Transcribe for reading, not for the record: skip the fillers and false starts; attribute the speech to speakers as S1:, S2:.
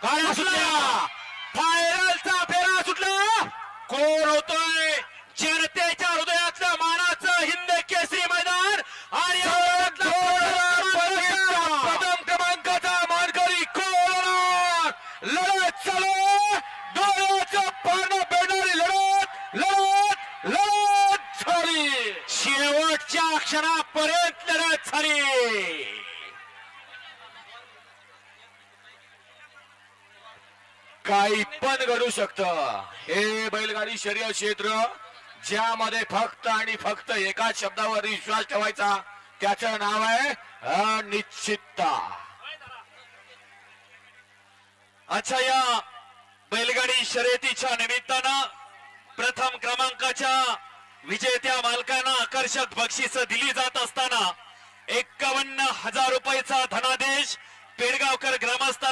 S1: काळा सुटला, फायनलचा फेरा सुटला. कोण होतोय जनतेच्या हृदयातलं मानाचं हिंद केसरी मैदान आणि प्रथम क्रमांकाचा मानकरी कोण होणार? लढत चालू, डोळ्याचं पारणं पेटणारी लढत लढत लढत झाली. शेवटच्या क्षणापर्यंत लढत झाली. काही पण घडू शकतं. हे बैलगाडी शर्यत क्षेत्र ज्यामध्ये फक्त आणि फक्त एकाच शब्दावर विश्वास ठेवायचा, त्याचं नाव आहे अनिश्चितता. अच्छा, या बैलगाडी शर्यतीच्या निमित्तानं प्रथम क्रमांकाच्या विजेत्या मालकांना आकर्षक बक्षीस दिली जात असताना 51,000 रुपयाचा धनादेश पेडगावकर ग्रामस्थ